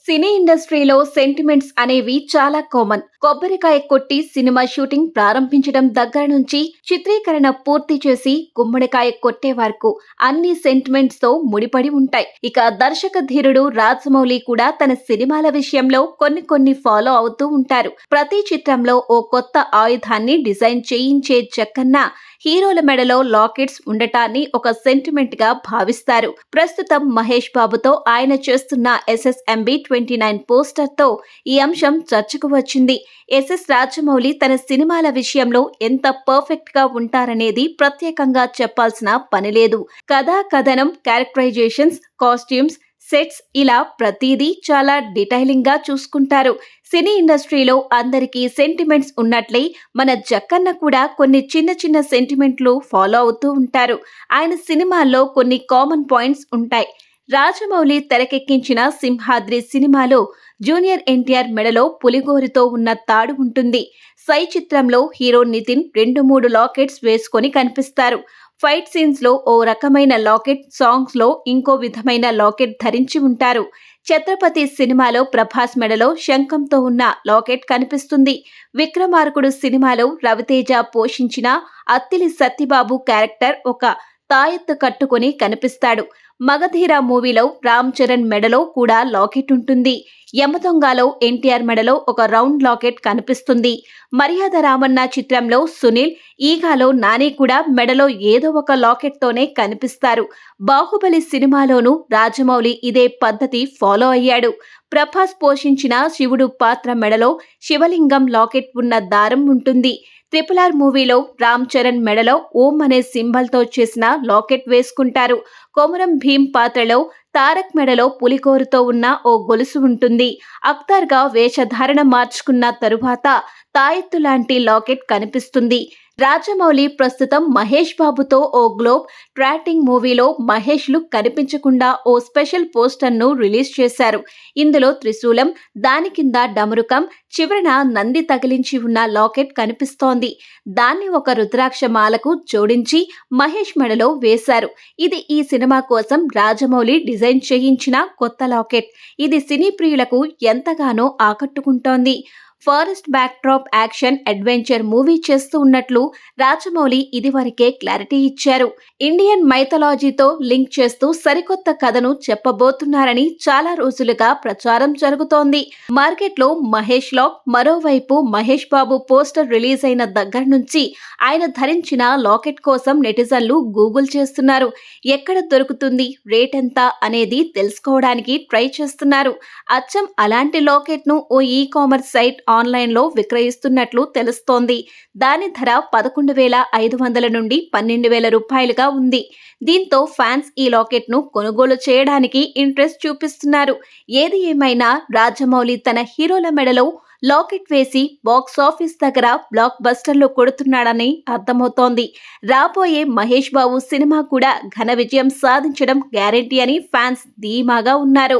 సినీ ఇండస్ట్రీలో సెంటిమెంట్స్ అనేవి చాలా కామన్. కొబ్బరికాయ కొట్టి సినిమా షూటింగ్ ప్రారంభించడం దగ్గర నుంచి చిత్రీకరణ పూర్తి చేసి గుమ్మడికాయ కొట్టే వరకు అన్ని సెంటిమెంట్స్ తో ముడిపడి ఉంటాయి. ఇక దర్శక ధీరుడు రాజమౌళి కూడా తన సినిమాల విషయంలో కొన్ని ఫాలో అవుతూ ఉంటారు. ప్రతి చిత్రంలో ఓ కొత్త ఆయుధాన్ని డిజైన్ చేయించే జక్కన్న హీరోల మెడలో లాకెట్స్ ఉండటాన్ని ఒక సెంటిమెంట్ గా భావిస్తారు. ప్రస్తుతం మహేష్ బాబుతో ఆయన చేస్తున్న SSMB 29 పోస్టర్ తో ఈ అంశం చర్చకు వచ్చింది. రాజమౌళి తన సినిమాల విషయంలో ఎంత పర్ఫెక్ట్ గా ఉంటారనేది ప్రత్యేకంగా చెప్పాల్సిన పనిలేదు. కథా కథనం, క్యారెక్టరైజేషన్స్, కాస్ట్యూమ్స్, సెట్స్ ఇలా ప్రతిదీ చాలా డీటెయిలింగ్ గా చూసుకుంటారు. సినీ ఇండస్ట్రీలో అందరికీ సెంటిమెంట్స్ ఉన్నట్లే మన జక్కన్న కూడా కొన్ని చిన్న సెంటిమెంట్లు ఫాలో అవుతూ ఉంటారు. ఆయన సినిమాల్లో కొన్ని కామన్ పాయింట్స్ ఉంటాయి. రాజమౌళి తెరకెక్కించిన సింహాద్రి సినిమాలో జూనియర్ ఎన్టీఆర్ మెడలో పులిగోరుతో ఉన్న తాడు ఉంటుంది. సై చిత్రంలో హీరో నితిన్ 2-3 లాకెట్స్ వేసుకొని కనిపిస్తారు. ఫైట్ సీన్స్ లో ఓ రకమైన లాకెట్, సాంగ్స్ లో ఇంకో విధమైన లాకెట్ ధరించి ఉంటారు. ఛత్రపతి సినిమాలో ప్రభాస్ మెడలో శంఖంతో ఉన్న లాకెట్ కనిపిస్తుంది. విక్రమార్కుడు సినిమాలో రవితేజ పోషించిన అత్తిలి సత్యబాబు క్యారెక్టర్ ఒక తాయెత్తు కట్టుకొని కనిపిస్తాడు. మగధీర మూవీలో రామ్ చరణ్ మెడలో కూడా లాకెట్ ఉంటుంది. యమదొంగలో ఎన్టీఆర్ మెడలో ఒక రౌండ్ లాకెట్ కనిపిస్తుంది. మర్యాద రామన్న చిత్రంలో సునీల్, ఈగాలో నాని కూడా మెడలో ఏదో ఒక లాకెట్ తోనే కనిపిస్తారు. బాహుబలి సినిమాలోనూ రాజమౌళి ఇదే పద్ధతి ఫాలో అయ్యాడు. ప్రభాస్ పోషించిన శివుడు పాత్ర మెడలో శివలింగం లాకెట్ ఉన్న దారం ఉంటుంది. RRR మూవీలో రామ్ చరణ్ మెడలో ఓం అనే సింబల్ తో చేసిన లాకెట్ వేసుకుంటారు. కొమరం భీం పాత్రలో తారక్ మెడలో పులికోరుతో ఉన్న ఓ గొలుసు ఉంటుంది. అఖ్తర్గా వేషధారణ మార్చుకున్న తరువాత తాయెత్తు లాంటి లాకెట్ కనిపిస్తుంది. రాజమౌళి ప్రస్తుతం మహేష్ బాబుతో ఓ గ్లోబ్ ట్రాటింగ్ మూవీలో మహేష్ లుక్ కనిపించకుండా ఓ స్పెషల్ పోస్టర్ను రిలీజ్ చేశారు. ఇందులో త్రిశూలం, దాని కింద డమరుకం, చివరన నంది తగిలించి ఉన్న లాకెట్ కనిపిస్తోంది. దాన్ని ఒక రుద్రాక్ష మాలకు జోడించి మహేష్ మెడలో వేశారు. ఇది ఈ సినిమా కోసం రాజమౌళి డిజైన్ చేయించిన కొత్త లాకెట్. ఇది సినీ ప్రియులకు ఎంతగానో ఆకట్టుకుంటోంది. Forest backdrop action adventure movie చేస్తూ ఉన్నట్లు రాజమౌళి ఇదివరకే క్లారిటీ ఇచ్చారు. ఇండియన్ మైథాలజీతో లింక్ చేస్తూ సరికొత్త కథను చెప్పబోతున్నారని చాలా రోజులుగా ప్రచారం జరుగుతోంది. మార్కెట్లో మహేష్ లాక్, మరోవైపు మహేష్ బాబు పోస్టర్ రిలీజ్ అయిన దగ్గర నుంచి ఆయన ధరించిన లాకెట్ కోసం నెటిజన్లు గూగుల్ చేస్తున్నారు. ఎక్కడ దొరుకుతుంది, రేట్ ఎంత అనేది తెలుసుకోవడానికి ట్రై చేస్తున్నారు. అచ్చం అలాంటి లాకెట్ ను ఓ ఈ-కామర్స్ సైట్ ఆన్లైన్లో విక్రయిస్తున్నట్లు తెలుస్తోంది. దాని ధర 11,500 నుండి 12,000 రూపాయలుగా ఉంది. దీంతో ఫ్యాన్స్ ఈ లాకెట్ను కొనుగోలు చేయడానికి ఇంట్రెస్ట్ చూపిస్తున్నారు. ఏది ఏమైనా రాజమౌళి తన హీరోల మెడలో లాకెట్ వేసి బాక్స్ ఆఫీస్ దగ్గర బ్లాక్ బస్టర్లు కొడుతున్నాడని అర్థమవుతోంది. రాబోయే మహేష్ బాబు సినిమా కూడా ఘన విజయం సాధించడం గ్యారెంటీ అని ఫ్యాన్స్ ధీమాగా ఉన్నారు.